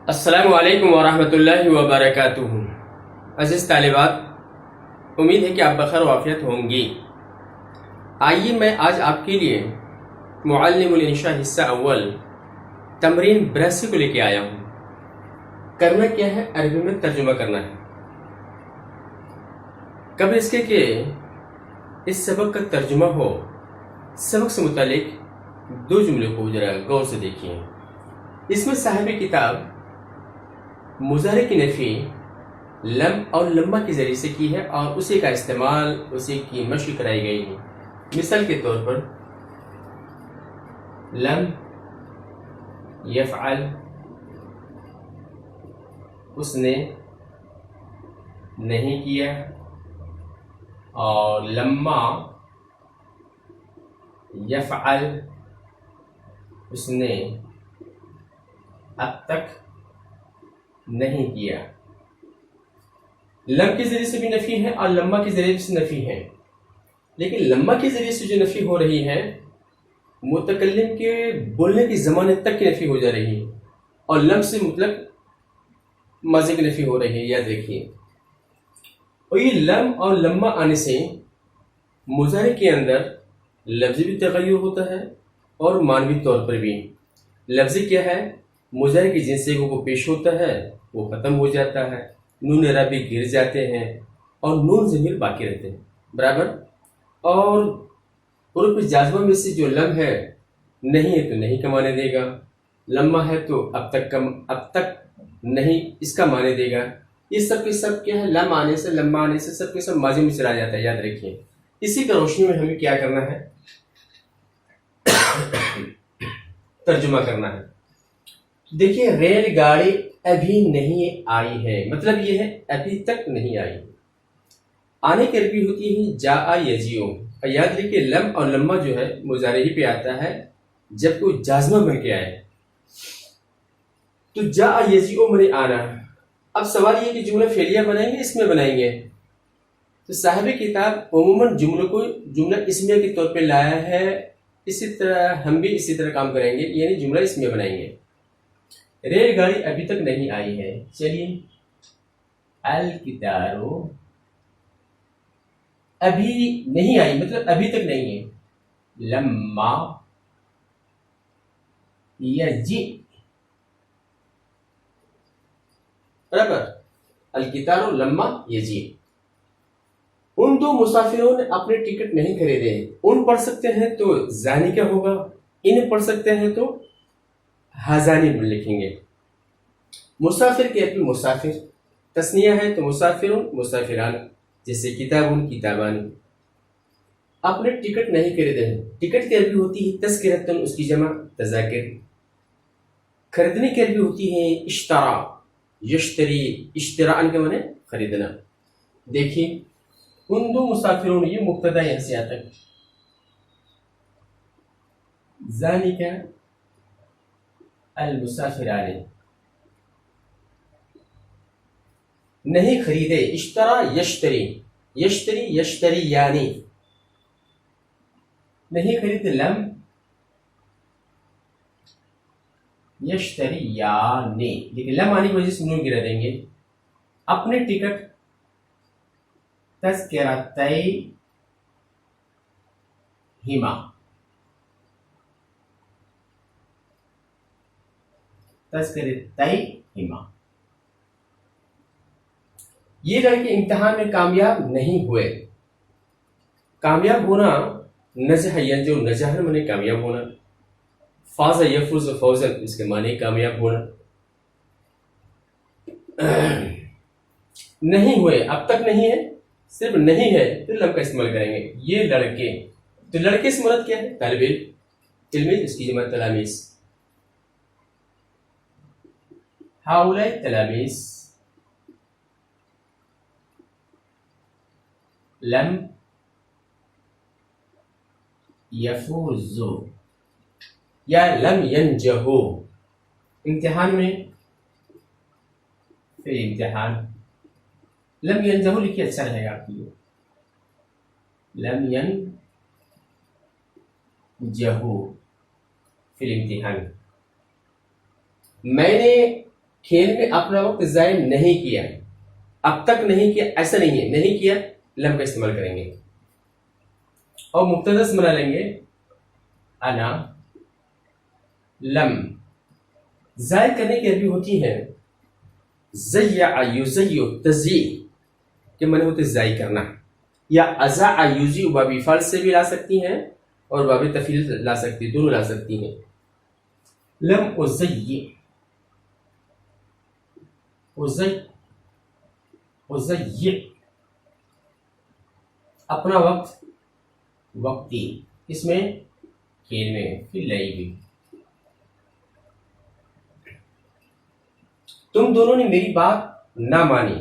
السلام علیکم ورحمۃ اللہ وبرکاتہ۔ عزیز طالبات، امید ہے کہ آپ بخیر و عافیت ہوں گی۔ آئیے میں آج آپ کے لیے معلم الانشاء حصہ اول تمرین 82 کو لے کے آیا ہوں۔ کرنا کیا ہے؟ عربی میں ترجمہ کرنا ہے۔ قبل اس کے کہ اس سبق کا ترجمہ ہو، سبق سے متعلق دو جملوں کو ذرا غور سے دیکھیے۔ اس میں صاحب کتاب مضارع کی نفی لم اور لما کے ذریعے سے کی ہے اور اسی کا استعمال، اسی کی مشق کرائی گئی ہے۔ مثال کے طور پر لم یفعل، اس نے نہیں کیا، اور لما یفعل، اس نے اب تک نہیں کیا۔ لم کے ذریعے سے بھی نفی ہے اور لما کے ذریعے سے نفی ہے، لیکن لما کے ذریعے سے جو نفی ہو رہی ہے متکلم کے بولنے کی زمانے تک کی نفی ہو جا رہی ہے، اور لم سے مطلق ماضی کی نفی ہو رہی ہے، یاد رکھیے۔ اور یہ لم اور لما آنے سے مضارع کے اندر لفظی بھی تغیر ہوتا ہے اور معنوی طور پر بھی۔ لفظی کیا ہے؟ مضارع کی جن سے وہ پیش ہوتا ہے وہ ختم ہو جاتا ہے، نون عربی گر جاتے ہیں اور نون ضمیر باقی رہتے ہیں برابر۔ اور حروف جازمہ میں سے جو لم ہے، نہیں ہے تو نہیں کا معنی دے گا، لما ہے تو اب تک نہیں اس کا معنی دے گا۔ یہ سب کے سب کیا ہے؟ لم آنے سے، لما آنے سے سب کے سب ماضی میں چلا جاتا ہے، یاد رکھیے۔ اسی کا روشنی میں ہمیں کیا کرنا ہے؟ ترجمہ کرنا ہے۔ دیکھیے، ریل گاڑی ابھی نہیں آئی ہے، مطلب یہ ہے ابھی تک نہیں آئی۔ آنے کی عربی ہوتی ہے جاء یجیء۔ یاد رکھیے، لم اور لما جو ہے مضارع ہی پہ آتا ہے جب کوئی جازمہ بن کے آئے، تو جاء یجیء میں آنا۔ اب سوال یہ کہ جملہ فعلیہ بنائیں گے، اس میں بنائیں گے؟ تو صاحب کتاب عموماً جملوں کو جملہ اسمیہ کے طور پہ لایا ہے، اسی طرح ہم بھی اسی طرح کام کریں گے، یعنی جملہ اسمیہ بنائیں گے۔ ریل گاڑی ابھی تک نہیں آئی ہے، چلیے القطار ابھی نہیں آئی، مطلب ابھی تک نہیں ہے۔ لما یجی، برابر، القطار لما یجی۔ ان دو مسافروں نے اپنے ٹکٹ نہیں خریدے۔ ان پڑھ سکتے ہیں تو زانی کا ہوگا، ان پڑھ سکتے ہیں تو ہازانی لکھیں گے۔ مسافر کے عربی مسافر، تثنیہ ہے تو مسافرون مسافران، جیسے کتابون کتابان۔ اپنے ٹکٹ نہیں خریدے ہیں، ٹکٹ کی عربی ہوتی ہے تذکرتن، اس کی جمع تذاکر۔ خریدنے کی عربی ہوتی ہے اشترا، یشتری، اشتراء کا معنی خریدنا۔ دیکھیے، ان دو مسافروں، یہ مبتدا یہاں سے آتا ہے، ذالک المسافران، نہیں خریدے، اشترا یشتری، یشتری یشتری یعنی نہیں خریدے، لم یشتری یعنی، لیکن لم آنے کی وجہ سے نون گرا دیں گے۔ اپنے ٹکٹ تذکرتیہما، تذکرتیہما، یہ لڑکے امتحان میں کامیاب نہیں ہوئے۔ کامیاب ہونا نجح ینجو، نجح معنی کامیاب ہونا، فاز یفوز فوزا، اس کے معنی کامیاب ہونا۔ نہیں ہوئے، اب تک نہیں ہے، صرف نہیں ہے تو لم کا استعمال کریں گے۔ یہ لڑکے، تو لڑکے سے مراد کیا ہے؟ طالب علم، تلمیذ، اس کی جمع تلامیذ۔ ہؤلاء تلامیذ لم یفوزوا یا لم ینجحوا، امتحان میں پھر امتحان، لم ینجحوا لکھیے، اچھا رہے گا آپ کے لیے۔ لم ینجحوا فی الامتحان، میں نے کھیل میں اپنا وقت ضائع نہیں کیا، اب تک نہیں کیا، ایسا نہیں ہے، نہیں کیا، لم کا استعمال کریں گے اور مبتدا سے بنا لیں گے انا لم. ضائع کرنے کی عربی ہوتی ہے زیع یزیع، تزیع کے معنی ہوتے ضائع کرنا، یا ازاع یزیع باب فعل سے بھی لا سکتی ہیں اور باب تفعیل لا سکتی، دونوں لا سکتی ہیں. لم ازیع، ازیع اپنا وقت، وقتی، اس میں کھیل میں پھر لئی بھی. تم دونوں نے میری بات نہ مانی.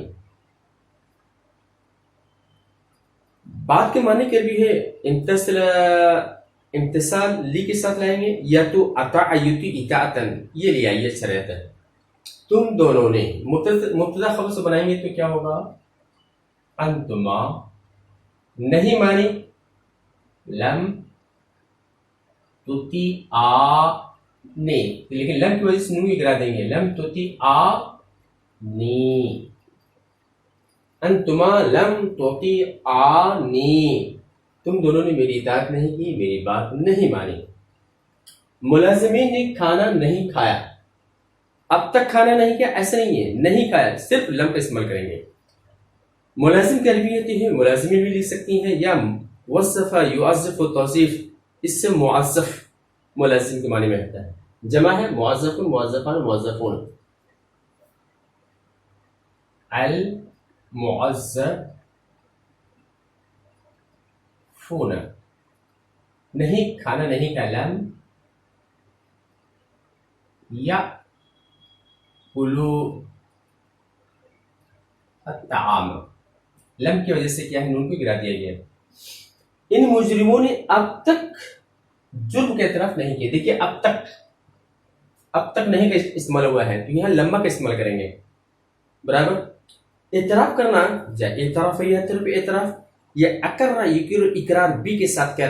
بات کے معنی کے بھی ہے امتثال لی کے ساتھ لائیں گے، یا تو اطاع یطیع اطاعتن، یہ لے آئیے اچھا رہتا ہے. تم دونوں نے مبتدا خبر سے بنائیں گے تو کیا ہوگا؟ انتما نہیں مانی، لم تطیعا نے، لیکن لم کی وجہ سے نون گرا دیں گے، لم تطیعا نی، انتما لم تطیعا نی، تم دونوں نے میری اطاعت نہیں کی، میری بات نہیں مانی. ملازمین نے کھانا نہیں کھایا، اب تک کھانا نہیں کیا ایسا نہیں ہے، نہیں کھایا، صرف لم کا استعمال کریں گے. ملازم کی عربی ہوتی ہے، ملازمین بھی لکھ سکتی ہیں، یا وصف یعظف و توصیف، اس سے معظف ملازم کے معنی میں رہتا ہے. جمع ہے معظف، موظفان، موظفون. المعظفون، نہیں کھانا نہیں کھایا، لم یا کلو الطعام، لم کی وجہ سے کیا ہے، نون کو گرا دیا گیا. ان مجرموں نے اب تک جرم کے اعتراف نہیں کیا. دیکھیے اب تک نہیں کا استعمال ہوا ہے تو یہاں لما کا استعمال کریں گے، برابر. اعتراف کرنا، اعتراف اعتراف، یا اقرار یقر اقرار بی کے ساتھ کیا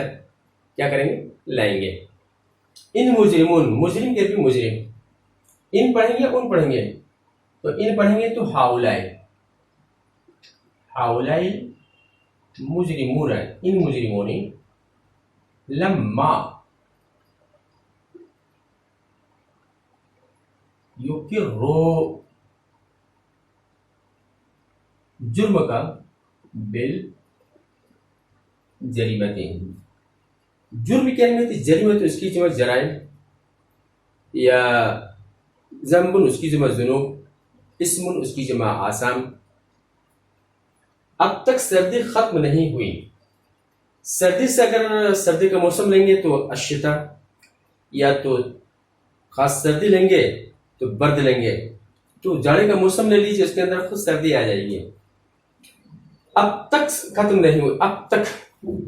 کریں گے، لائیں گے. ان مجرمون، مجرم کے بھی مجرم، ان پڑھیں گے ان پڑھیں گے، تو ان پڑھیں گے تو ہاؤلائی، ہاؤلائی مجرمون، ان مجرموں نے لما یقروا جرم کا بالجریمت، جرم کیا نہیں ہوتی، جریمت اس کی جمع جرائم، یا ذنب اس کی جمع ذنوب، اسم اس کی جمع آثام. اب تک سردی ختم نہیں ہوئی. سردی سے اگر سردی کا موسم لیں گے تو الشتا، یا تو خاص سردی لیں گے تو برد لیں گے. تو جاڑے کا موسم لے لیجیے، اس کے اندر خود سردی آ جائے گی. اب تک ختم نہیں ہوئی، اب تک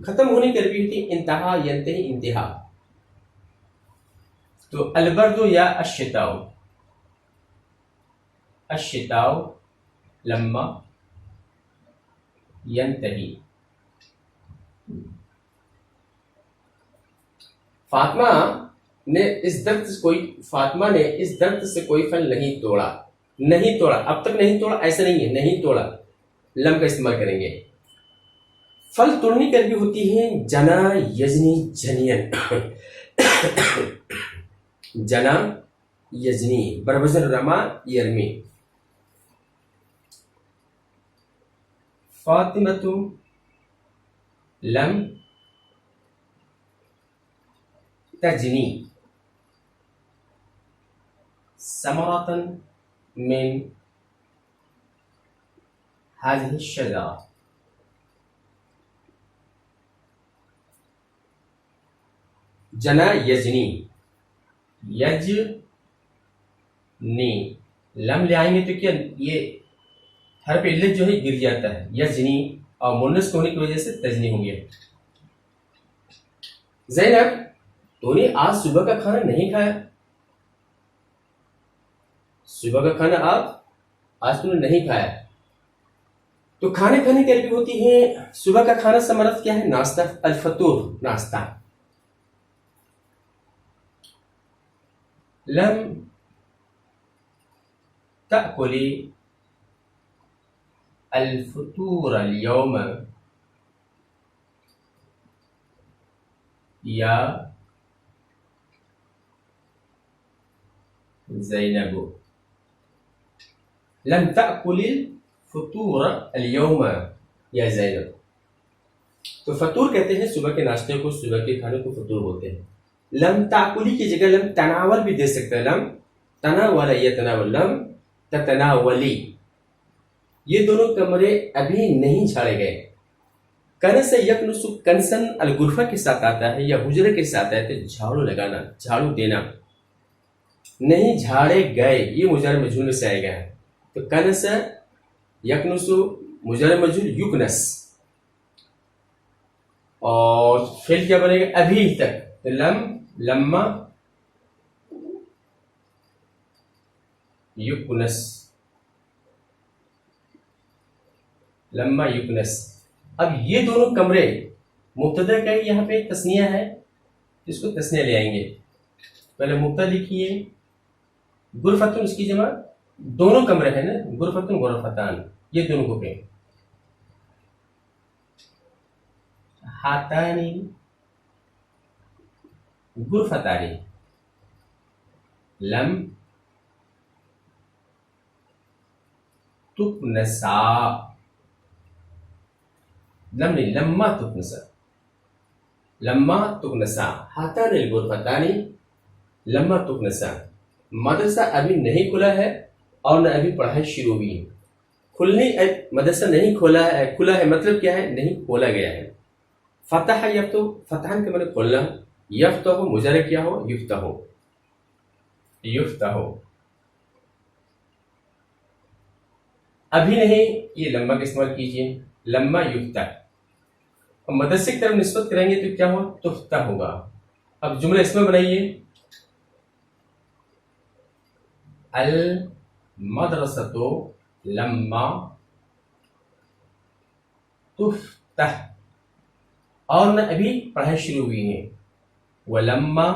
ختم ہونے کی عربی ہوتی انتہا، ینتہی انتہا. تو البرد یا الشتاء، الشتاء لما ینتہی. فاطمہ نے اس درد سے کوئی پھل نہیں توڑا. نہیں توڑا، اب تک نہیں توڑا ایسا نہیں ہے، نہیں توڑا، لم کا استعمال کریں گے. پھل توڑنے کی عربی ہوتی ہے جنا یجنی جنین، جنا یجنی بربزن رما یرمی. فاطمۃ لم تجنی ثمرة من هذه الشجرة. جنا یجنی، یجنی، لم لے آئیں گے تو کیا یہ حرف علت جو ہے گر جاتا ہے، یجنی، اور مونس ہونے کی وجہ سے تجنی ہو گیا. زینب تو نے آج صبح کا کھانا نہیں کھایا، صبح کا کھانا آج تم نے نہیں کھایا. تو کھانے کھانے کی عربی ہوتی ہے صبح کا کھانا سے مراد کیا ہے، ناشتہ، الفطور، ناشتہ. لم تأكلي الفطور اليوم یا زینب. لم تأكل الفطور اليوم یا زینب. تو فطور کہتے ہیں صبح کے ناشتے کو، صبح کے کھانے کو فطور بولتے ہیں. لم تأکلی کی جگہ لم تناول بھی دے سکتے ہیں. لم تناول یتناول، لم تتناولی. یہ دونوں کمرے ابھی نہیں جھاڑے گئے. کنس یکنس کنسن الغرفہ کے ساتھ آتا ہے یا حجرے کے ساتھ آتا ہے، جھاڑو لگانا، جھاڑو دینا. نہیں جھاڑے گئے، یہ مجرد مجہول میں سے آئے گا. تو کنس یکنس مجرد مجہول یکنس، اور فعل کیا بنے گا؟ ابھی تک. تو لما یکنس، لما یکنس. اب یہ دونوں کمرے مبتدا کا یہاں پہ تثنیہ ہے، اس کو تثنیہ لے آئیں گے. پہلے مبتدا لکھیے، غرفتن اس کی جمع، دونوں کمرے ہیں نا، غرفتن غرفتان، یہ دونوں کو کہیں. ہاتانی غرفتانی. لم تکنسا، لم نہیں، لما تکنسا، لما تکنسا. ہاتان الغرفتانی لما تکنسا. مدرسہ ابھی نہیں کھلا ہے اور نہ ابھی پڑھائی شروع ہوئی ہے. کھلنے مدرسہ نہیں کھولا ہے، کھلا ہے مطلب کیا ہے؟ نہیں کھولا گیا ہے. فتح یفتح، فتحان کے معنی کھولنا. یفتح مضارع کیا ہو؟ یفتح، یفتح. ابھی نہیں، یہ لمبا کا استعمال کیجیے، لما یفتح. اب مدرسے کی طرف نسبت کریں گے تو کیا ہو؟ تفتح ہوگا. اب جملہ اس میں بنائیے، المدرسۃ لما تفتح، اور نہ ابھی پڑھائی شروع ہوئی ہے. ولما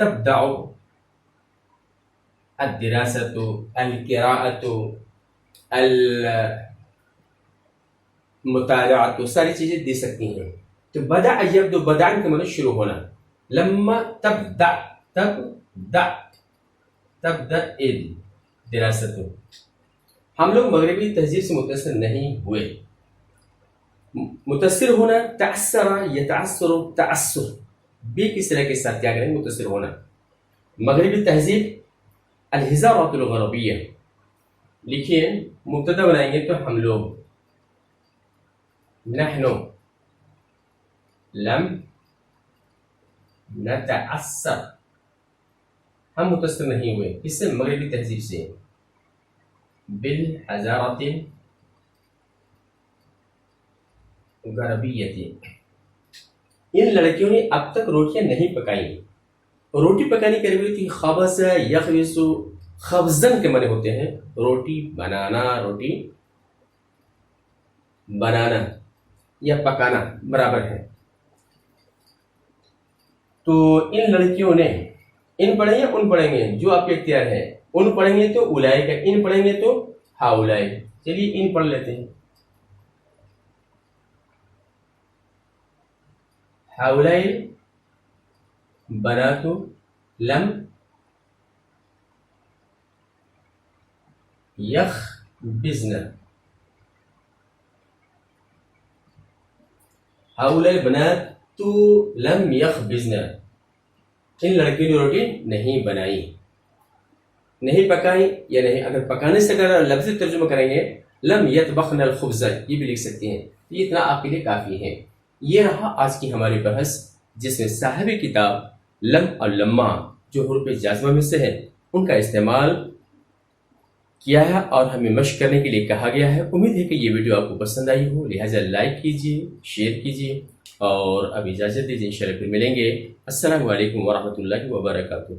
تبدأ الدراسۃ، القراءۃ، المطالعۃ، ساری چیزیں دے سکتی ہیں. تو بدأ یبدأ، بدأ کا مطلب شروع ہونا. لما تبدأ، تبدأ، تبدأ الدراسۃ. ہم لوگ مغربی تہذیب سے متاثر نہیں ہوئے. متاثر ہونا، تأثر یتأثر، تأثر بھی کس طرح کے ساتھ کیا کریں؟ متاثر ہونا. مغربی تہذیب الحضارات الغربیہ. لکھیے، مبتدا بنائیں گے تو ہم لوگ، نحن لم نتأثر، ہم متاثر نہیں ہوئے. کس سے؟ مغربی تہذیب سے. بالحضارات غربیت. ان لڑکیوں نے اب تک روٹیاں نہیں پکائیں. روٹی پکانے کی عربی تھی خبز یخبز. خبزن کے معنی ہوتے ہیں روٹی بنانا، روٹی بنانا یا پکانا برابر ہے. تو ان لڑکیوں نے، ان پڑھیں یا ان پڑھیں گے؟ جو آپ کے اختیار ہے. ان پڑھیں گے تو اولائے کا، ان پڑھیں گے تو ہاؤلائے. چلیے ان پڑھ لیتے ہیں. ہاؤلائے بنات لم یخبزن. ہاؤلائے بنات لم یخبزن. ان لڑکیوں نے روٹی نہیں بنائی، نہیں پکائی یا نہیں. اگر پکانے سے اگر لفظی ترجمہ کریں گے، لم یطبخن الخبز، یہ بھی لکھ سکتے ہیں. یہ اتنا آپ کے لیے کافی ہے. یہ رہا آج کی ہماری بحث، جس میں صاحب کتاب لم اور لما جو حروف جازمہ میں سے ہے ان کا استعمال کیا ہے اور ہمیں مشق کرنے کے لیے کہا گیا ہے. امید ہے کہ یہ ویڈیو آپ کو پسند آئی ہو، لہٰذا لائک کیجیے، شیئر کیجیے، اور اب اجازت دیجیے. انشاءاللہ پھر ملیں گے. السلام علیکم ورحمۃ اللہ وبرکاتہ.